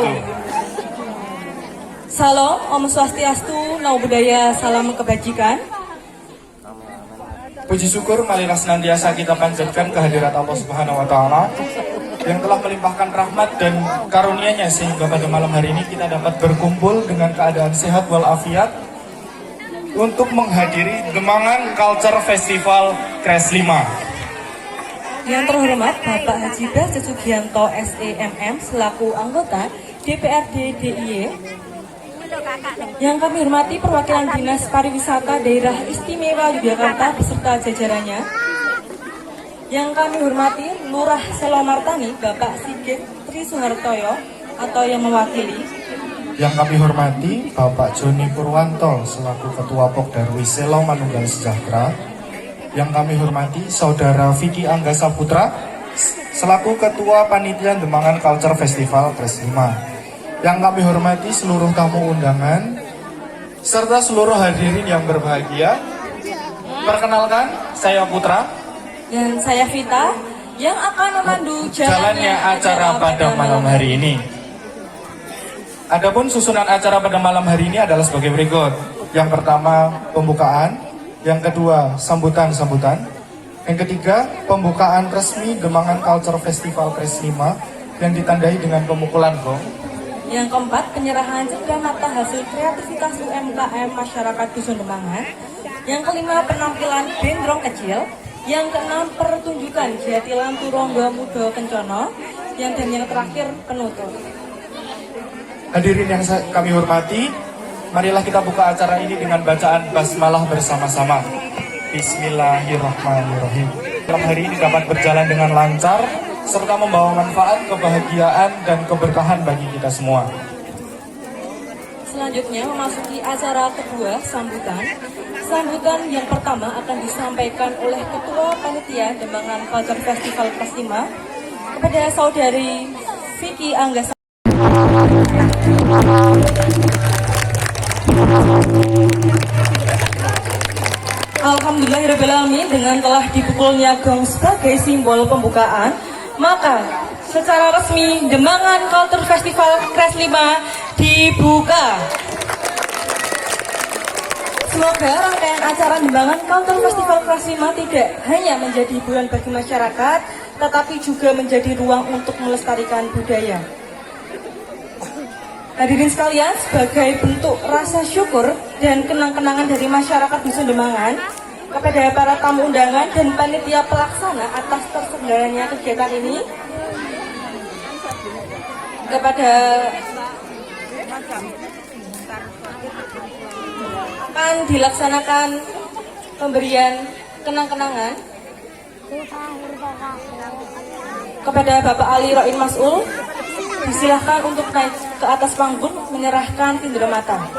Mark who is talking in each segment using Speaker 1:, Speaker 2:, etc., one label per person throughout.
Speaker 1: wabarakatuh.
Speaker 2: Salam, Om Swastiastu, Namo Buddhaya, salam kebajikan.
Speaker 1: Puji syukur marilah senantiasa kita panjatkan kehadirat Allah Subhanahu wa taala yang telah melimpahkan rahmat dan karunia-Nya sehingga pada malam hari ini kita dapat berkumpul dengan keadaan sehat walafiat untuk menghadiri Demangan Culture Festival Kres 5.
Speaker 2: Yang terhormat Bapak Haji Bas Sugianto SEMM selaku anggota DPRD DIY. Yang kami hormati perwakilan Dinas Pariwisata Daerah Istimewa Yogyakarta beserta jajarannya. Yang kami hormati Lurah Selomartani Bapak Sigit Tri Suhartoyo atau yang mewakili.
Speaker 1: Yang kami hormati Bapak Joni Purwanto selaku Ketua Pokdarwis Selo Manunggal Sejahtera. Yang kami hormati Saudara Vicky Anggasa Putra selaku Ketua Panitia Demangan Culture Festival Kres 5. Yang kami hormati seluruh tamu undangan serta seluruh hadirin yang berbahagia. Perkenalkan, saya Putra
Speaker 2: Dan saya Vita yang akan memandu
Speaker 1: jalannya acara pada malam hari ini. Adapun susunan acara pada malam hari ini adalah sebagai berikut. Yang pertama, pembukaan. Yang kedua, sambutan-sambutan. Yang ketiga, pembukaan resmi Demangan Culture Festival Kres 5 yang ditandai dengan pemukulan gong.
Speaker 2: Yang keempat, penyerahan cenderamata hasil kreativitas UMKM masyarakat Dusun Demangan. Yang kelima, penampilan bendrong kecil. Yang keenam, pertunjukan Jatilan Turongga Mudo Kencono. Dan yang terakhir, penutup.
Speaker 1: Hadirin yang kami hormati, marilah kita buka acara ini dengan bacaan basmalah bersama-sama. Bismillahirrahmanirrahim. Malam hari ini dapat berjalan dengan lancar serta membawa manfaat, kebahagiaan, dan keberkahan bagi kita semua.
Speaker 2: Selanjutnya memasuki acara kedua, sambutan. Sambutan yang pertama akan disampaikan oleh Ketua Panitia Demangan Culture Festival Kres 5 kepada Saudari Vicky Anggasa. Alhamdulillahirrahmanirrahim, dengan telah dipukulnya gong sebagai simbol pembukaan, maka secara resmi Demangan Culture Festival Kres 5 dibuka. Semoga rangkaian acara Demangan Culture Festival Kres 5 tidak hanya menjadi hiburan bagi masyarakat, tetapi juga menjadi ruang untuk melestarikan budaya. Hadirin sekalian, sebagai bentuk rasa syukur dan kenang-kenangan dari masyarakat Dusun Demangan kepada para tamu undangan dan panitia pelaksana atas terselenggaranya kegiatan ini, kepada akan dilaksanakan pemberian kenang-kenangan kepada Bapak Ali Roin Mas'ul. Disilahkan untuk naik ke atas panggung menyerahkan cenderamata.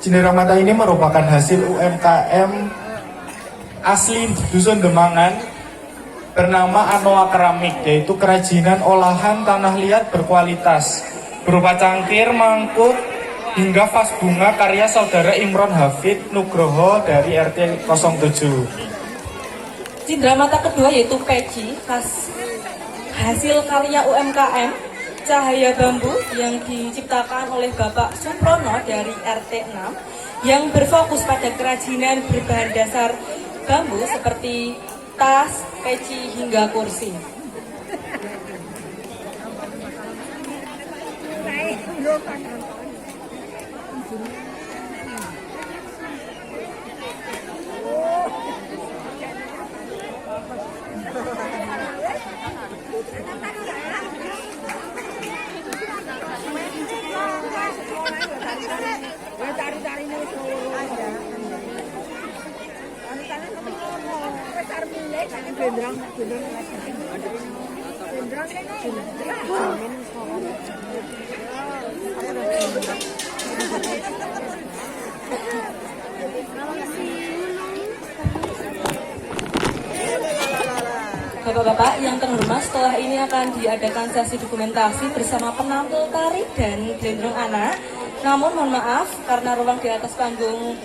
Speaker 1: Cenderamata ini merupakan hasil UMKM asli Dusun Demangan bernama Anoa Keramik, yaitu kerajinan olahan tanah liat berkualitas berupa cangkir, mangkuk, hingga vas bunga karya Saudara Imron Hafid Nugroho dari RT 07.
Speaker 2: Cenderamata kedua yaitu peci khas hasil karya UMKM Cahaya Bambu yang diciptakan oleh Bapak Suprono dari RT 6 yang berfokus pada kerajinan berbahan dasar bambu seperti tas, peci, hingga kursi. Bapak-bapak yang terhormat, setelah ini akan diadakan sesi dokumentasi bersama penampil tari dan gendrong anak. Namun mohon maaf, karena ruang di atas panggung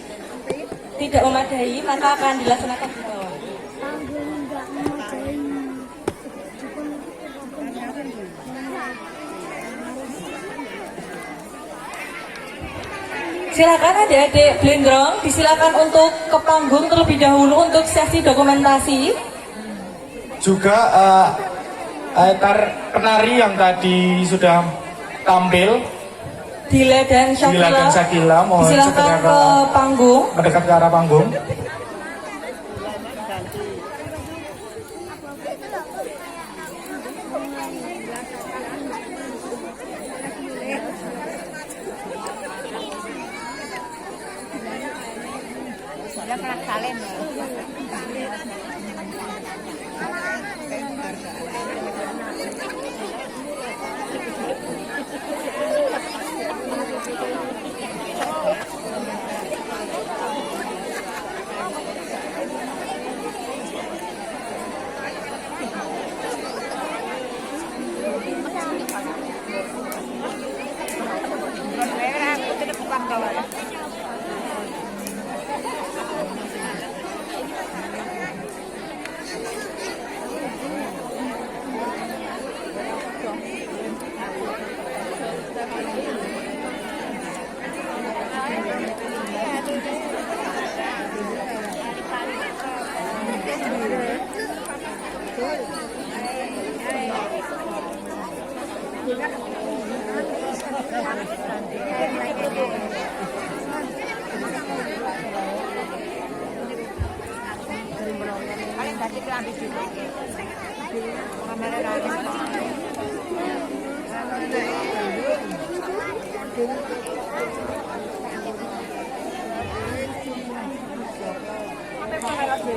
Speaker 2: tidak memadai, maka akan dilaksanakan di bawah. Silakan adik-adik Blendrong, disilakan untuk ke panggung terlebih dahulu untuk sesi dokumentasi.
Speaker 1: Juga penari yang tadi sudah tampil,
Speaker 2: Dila dan Shakila,
Speaker 1: mohon
Speaker 2: silakan ke panggung.
Speaker 1: mendekat ke arah panggung.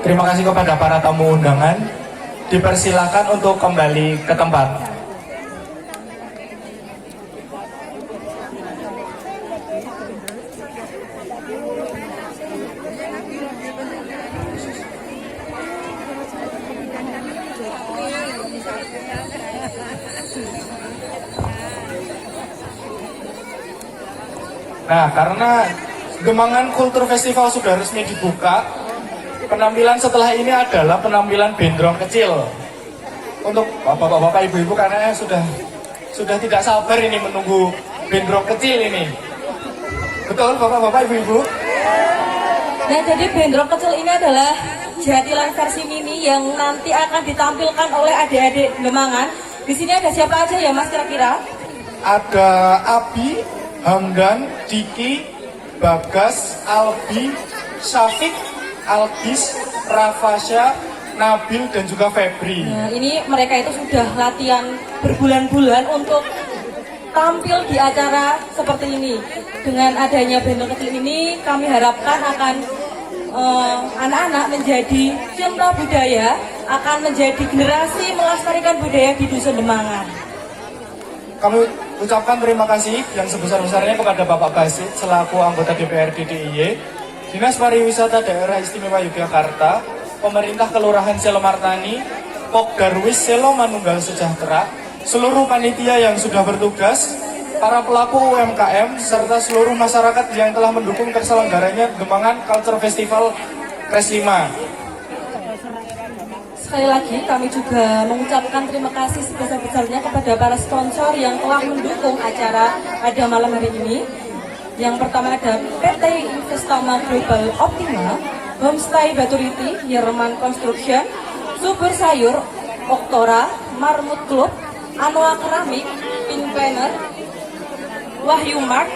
Speaker 1: Terima kasih kepada para tamu undangan. Dipersilakan untuk kembali ke tempat. Nah, karena Gemangan Kultur Festival sudah resmi dibuka, penampilan setelah ini adalah penampilan Bendrong kecil. Untuk bapak-bapak, ibu-ibu, karena sudah tidak sabar ini menunggu Bendrong kecil ini. Betul, bapak-bapak, ibu-ibu?
Speaker 2: Nah, jadi Bendrong kecil ini adalah jatilan versi mini yang nanti akan ditampilkan oleh adik-adik Gemangan. Di sini ada siapa aja ya, Mas, kira-kira?
Speaker 1: Ada Abi, Hamdan, Diki, Bagas, Albi, Syafiq, Albis, Rafasya, Nabil, dan juga Febri.
Speaker 2: Nah, ini mereka itu sudah latihan berbulan-bulan untuk tampil di acara seperti ini. Dengan adanya Bendrong kecil ini, kami harapkan akan anak-anak menjadi cinta budaya, akan menjadi generasi melestarikan budaya di Dusun Gemangan.
Speaker 1: Kami ucapkan terima kasih yang sebesar-besarnya kepada Bapak Basit selaku anggota DPRD DIY, Dinas Pariwisata Daerah Istimewa Yogyakarta, Pemerintah Kelurahan Selomartani, Pok Darwis Selo Manunggal Sejahtera, seluruh panitia yang sudah bertugas, para pelaku UMKM, serta seluruh masyarakat yang telah mendukung terselenggaranya Gemangan Culture Festival Kres 5.
Speaker 2: Sekali lagi kami juga mengucapkan terima kasih sebesar-besarnya kepada para sponsor yang telah mendukung acara pada malam hari ini. Yang pertama ada PT Investama Global Optima, Homestay Baturiti, Yerman Construction, Subur Sayur, Oktora, Marmut Club, Anoa Keramik, Pink Planner, Wahyu Mart,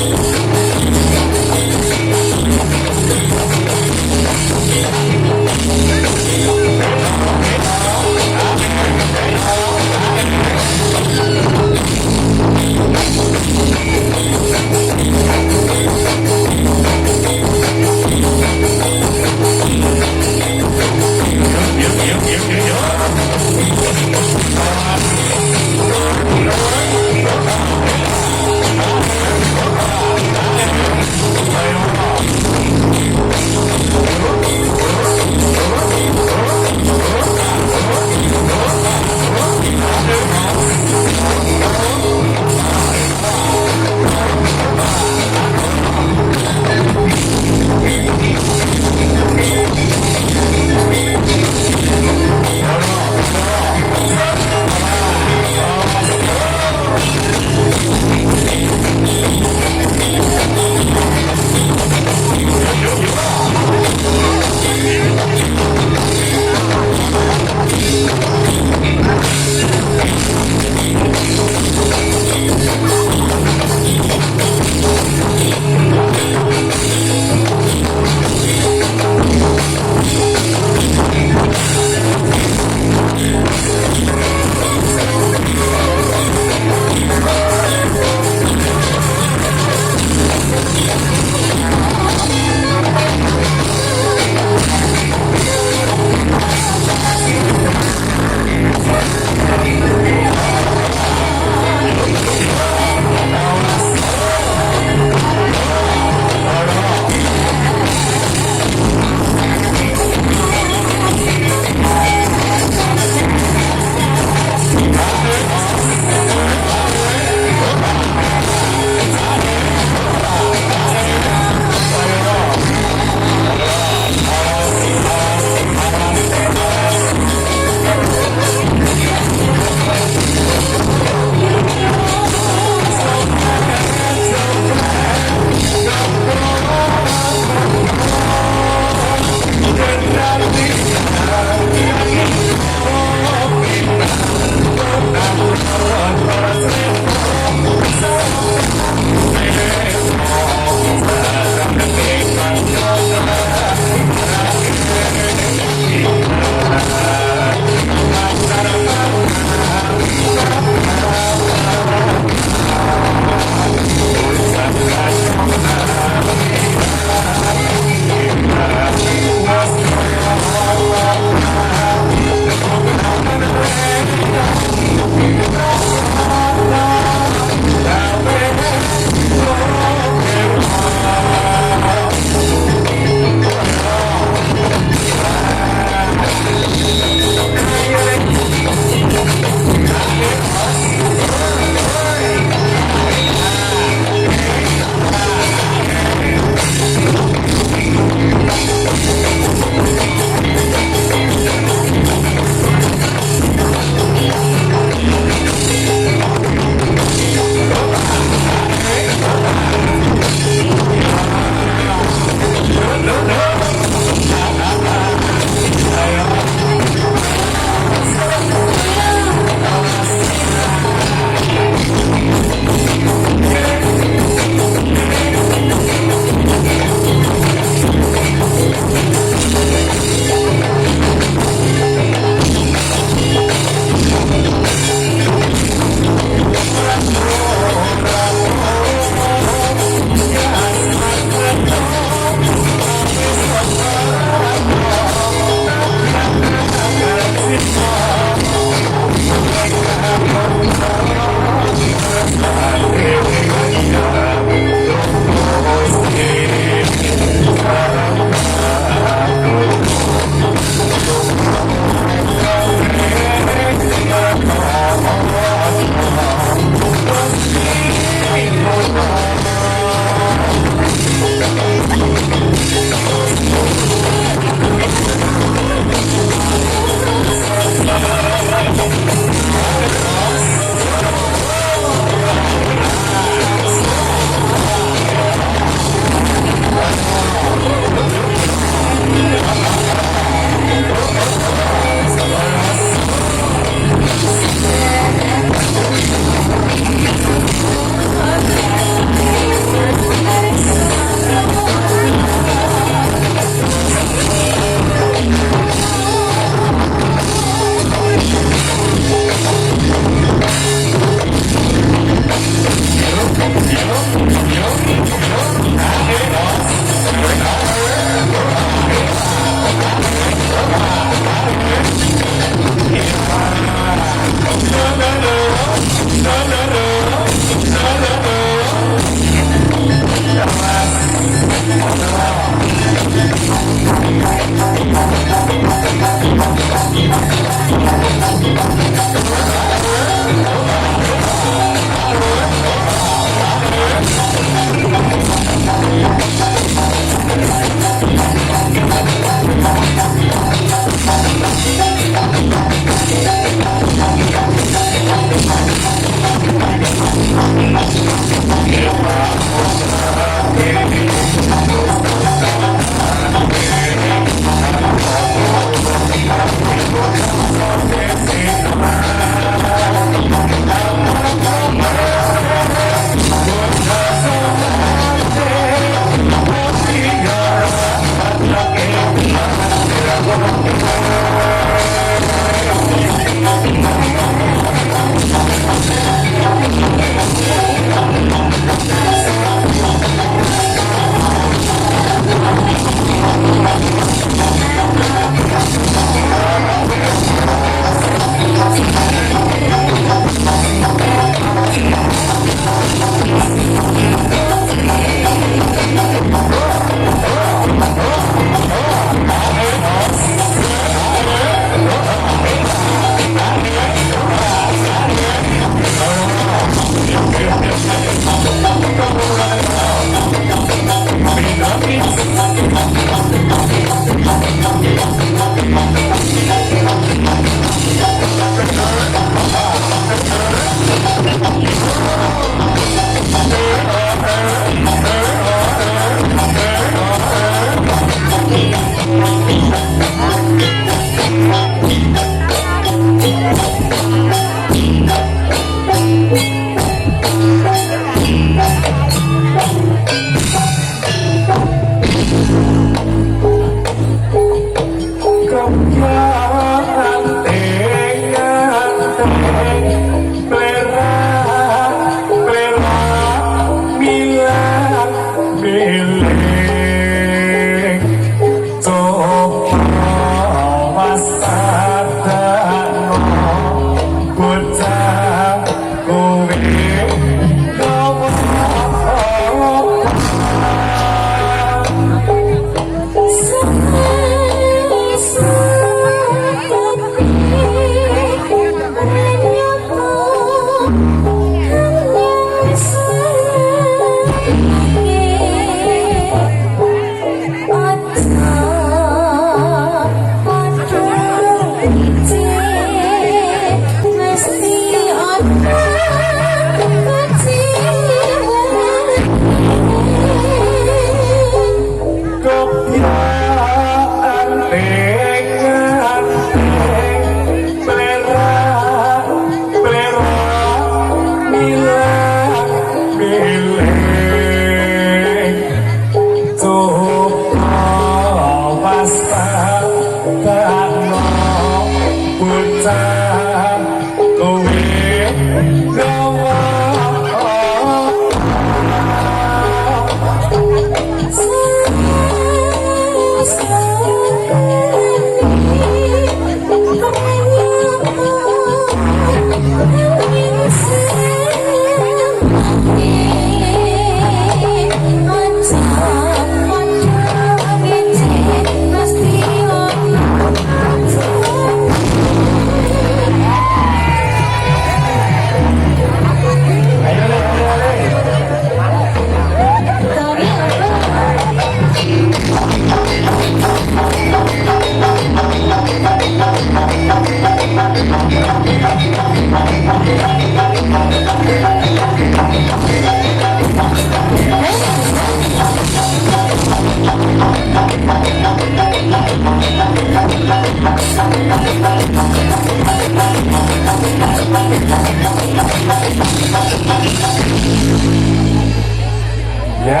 Speaker 3: Ya,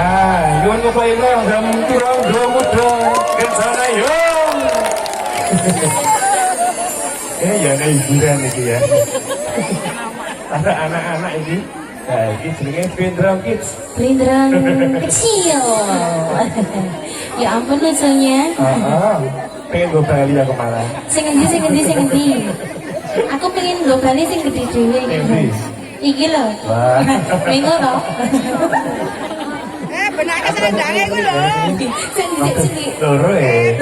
Speaker 3: yun nga pa ilang turang muda kencana yun. Ya ada hiburan itu ya. Ada anak-anak ini. Nah, ini jenenge Blindrang Kids.
Speaker 4: Blindrang kecil. Ya ampun lucunya.
Speaker 3: Pengen gue bali aku malah.
Speaker 4: Sing endi. Aku pengen gue bali sing gede dhewe gitu. Iki lho.
Speaker 3: Wah.
Speaker 4: Minggu lho.
Speaker 5: Benake sandane iku lho.
Speaker 4: Sing
Speaker 3: Loro ya.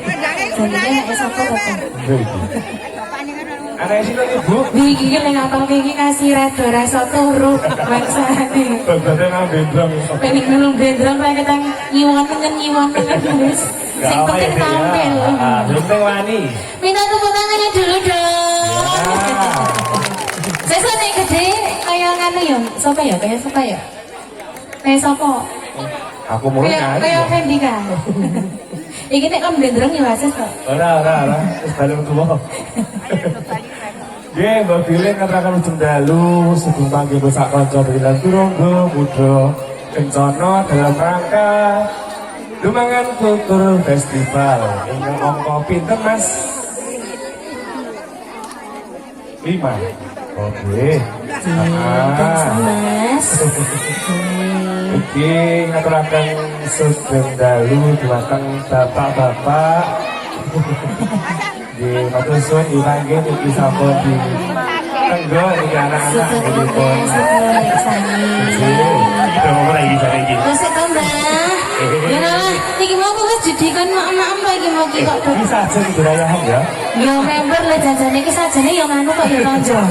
Speaker 5: Sandane iku
Speaker 4: Sandane nek sapa kok.
Speaker 3: Anak sini ibu.
Speaker 4: Iki ki ning apal iki kasih rada rasa turu bangsane.
Speaker 3: Bapak nang Blindrang.
Speaker 4: Pengen nulung Blindrang pengen ketang nyiwon wis. Sing penting tampil.
Speaker 3: Belum teng wani.
Speaker 4: Minta tepuk tangannya dulu dong. Sesuk nek gede kaya nganu ya. Sapa ya? Kaya sapa ya? Kaya sapa?
Speaker 3: Aku mulai
Speaker 4: Kaya Fendi kan. Iki nek kan Blindrang ya wasis kok.
Speaker 3: Ora. Wis bali tuwa. Nggih, Mbak Bilin katakan ujung dalu sebelum panggil besak kanca Bilan Turunggo Muda Kencana dalam rangka Dumangan Kultur Festival. Ingkang angka pinten Mas? 5. Oke.
Speaker 4: Mas.
Speaker 3: Iki ngaturaken sugeng dalu dumateng bapak-bapak. Di matur suwun dipanggih niki sampun di tenggo niki anak-anak nipun. Kita mau lagi cara iki.
Speaker 4: Wis to, Mbak. Ya lah, iki mau wis didikan mak-mak mbak iki mau kok.
Speaker 3: Bisa aja dirayahan ya.
Speaker 4: Ya member lah janjane iki sajane ya nganu kok ya lonjo.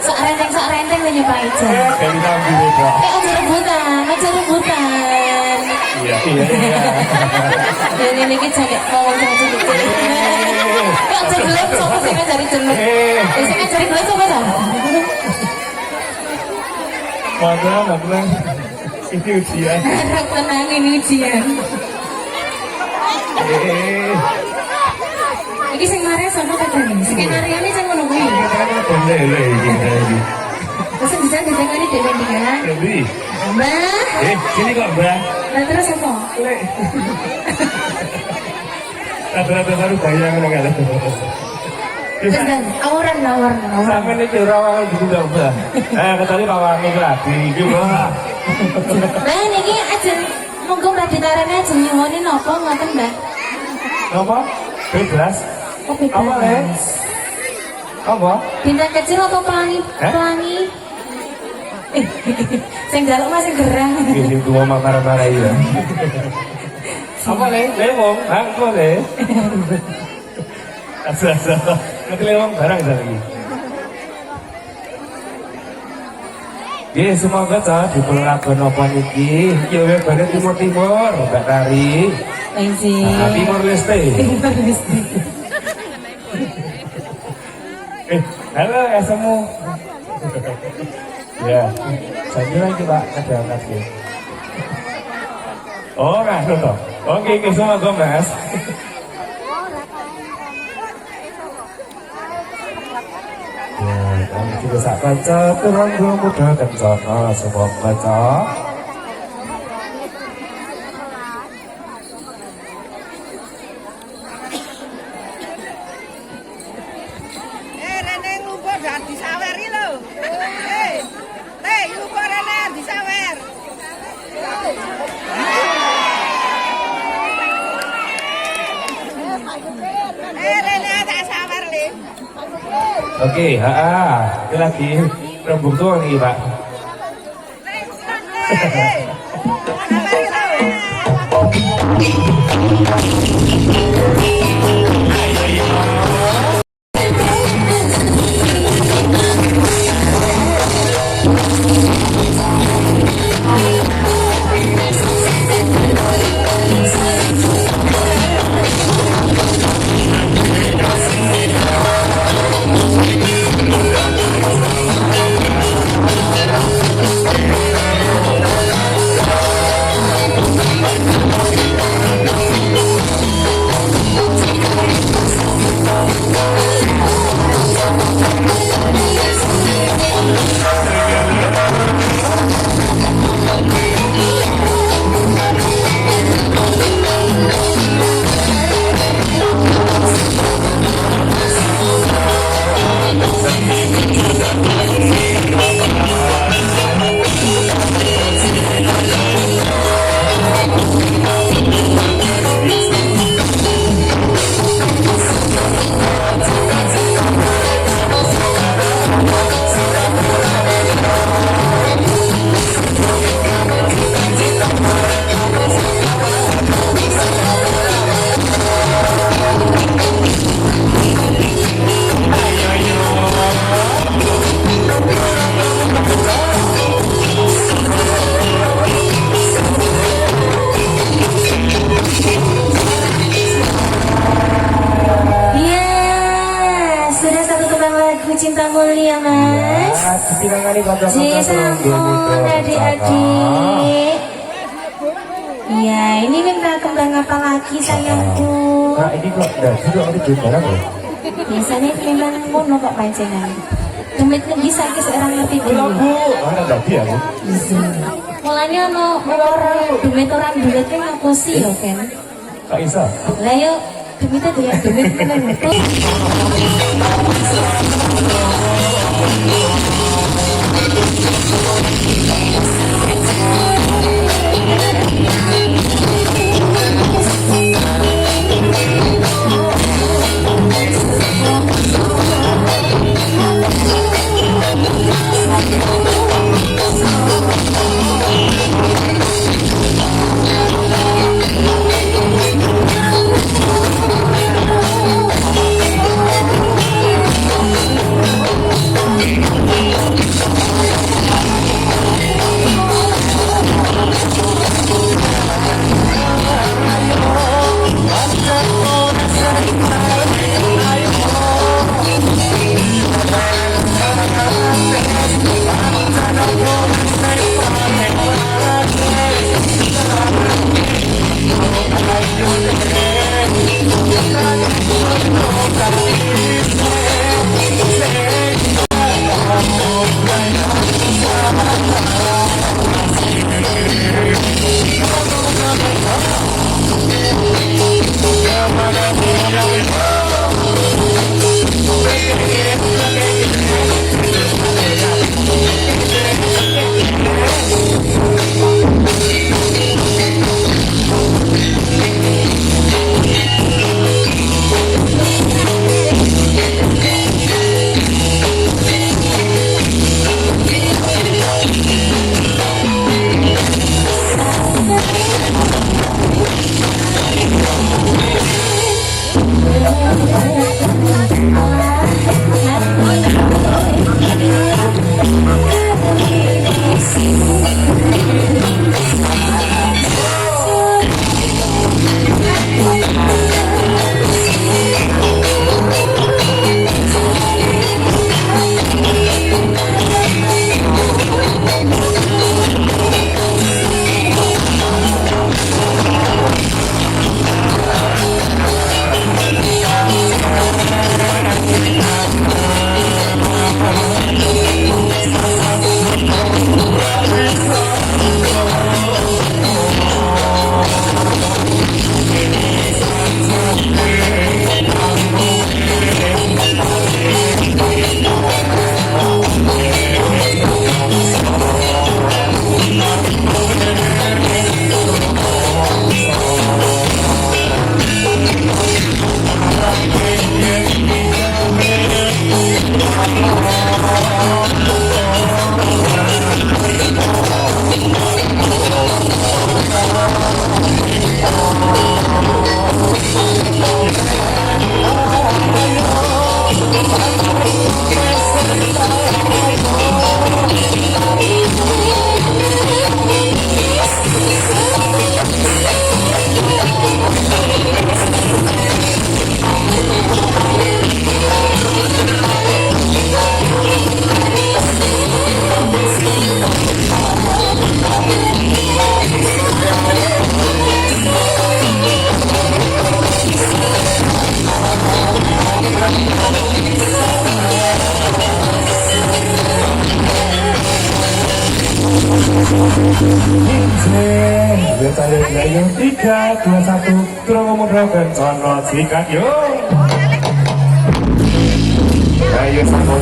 Speaker 4: Sak renteng nyepai aja.
Speaker 3: Dari nambi beda.
Speaker 4: Aja rebutan.
Speaker 3: Iya.
Speaker 4: Ya ini iki jane ngomong janji gitu. Kok jelek sapa sing ngajari jeneng? Sing ngajari jelek sapa ta?
Speaker 3: Mana. Ini ujian.
Speaker 4: Tenang ini ujian. Iki sing mare sapa katanya? Skenarione sing ngono kuwi.
Speaker 3: Boleh iki.
Speaker 4: Terus bisa ditengani dhewe iki kan?
Speaker 3: Jadi,
Speaker 4: Mbak.
Speaker 3: sini kok, Mbak.
Speaker 4: Lah terus apa?
Speaker 3: Rata-rata baru bayang enggak ada.
Speaker 4: Wis dan awaran.
Speaker 3: Sampai ini ora gitu dong, Mbak. Ketali pawangi lagi iki, Mbak.
Speaker 4: Lah niki aja monggo Mbak ditarene aja nyuwuni napa ngoten, Mbak?
Speaker 3: Apa? Bebas.
Speaker 4: Oh, bebas.
Speaker 3: Apa, Le? Apa?
Speaker 4: Bintang kecil apa pelangi? Pelangi. Sing jaluk Mas sing gerang.
Speaker 3: Ini dua marah-marah ya. Apa, Le? Lemong? Apa, Le? Asa. Nanti lemong barang lagi. Semoga di Pelabuhan Nopo niki kiwe banget timur Mbak Tari. Timur Leste. Halo SMU. Ya, saya kira itu Pak ada kasih. Oh, nggak toh. Oke, semoga Mas. Ya, kami juga sak kanca turangga muda kencana semua baca.
Speaker 5: Rene ngumpul dan disawer iki lho. Teh, ngumpul rene disawer. Rene tak sawer le.
Speaker 3: Oke, ini lagi rembuk tuh nih Pak.
Speaker 4: Cinta mulia mas. Sampun adik-adik. Ya ini minta kembang apa lagi sayangku?
Speaker 3: Nah ini kok sudah ada duit barang ya?
Speaker 4: Biasanya memang ngono kok panjenengan. Demit bisa ki seorang ngerti dulu.
Speaker 3: Mana tadi aku?
Speaker 4: Mulanya ono orang demit orang duit ki ngapusi lho kan.
Speaker 3: Kak Isa.
Speaker 4: Lah yo demit itu ya demit memang.
Speaker 3: Biasa ayo 3, 2, 1 turun mundur kencana sikat yo. Ayo sama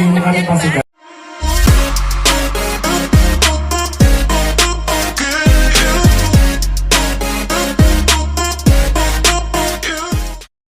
Speaker 3: Mungkin kami pasti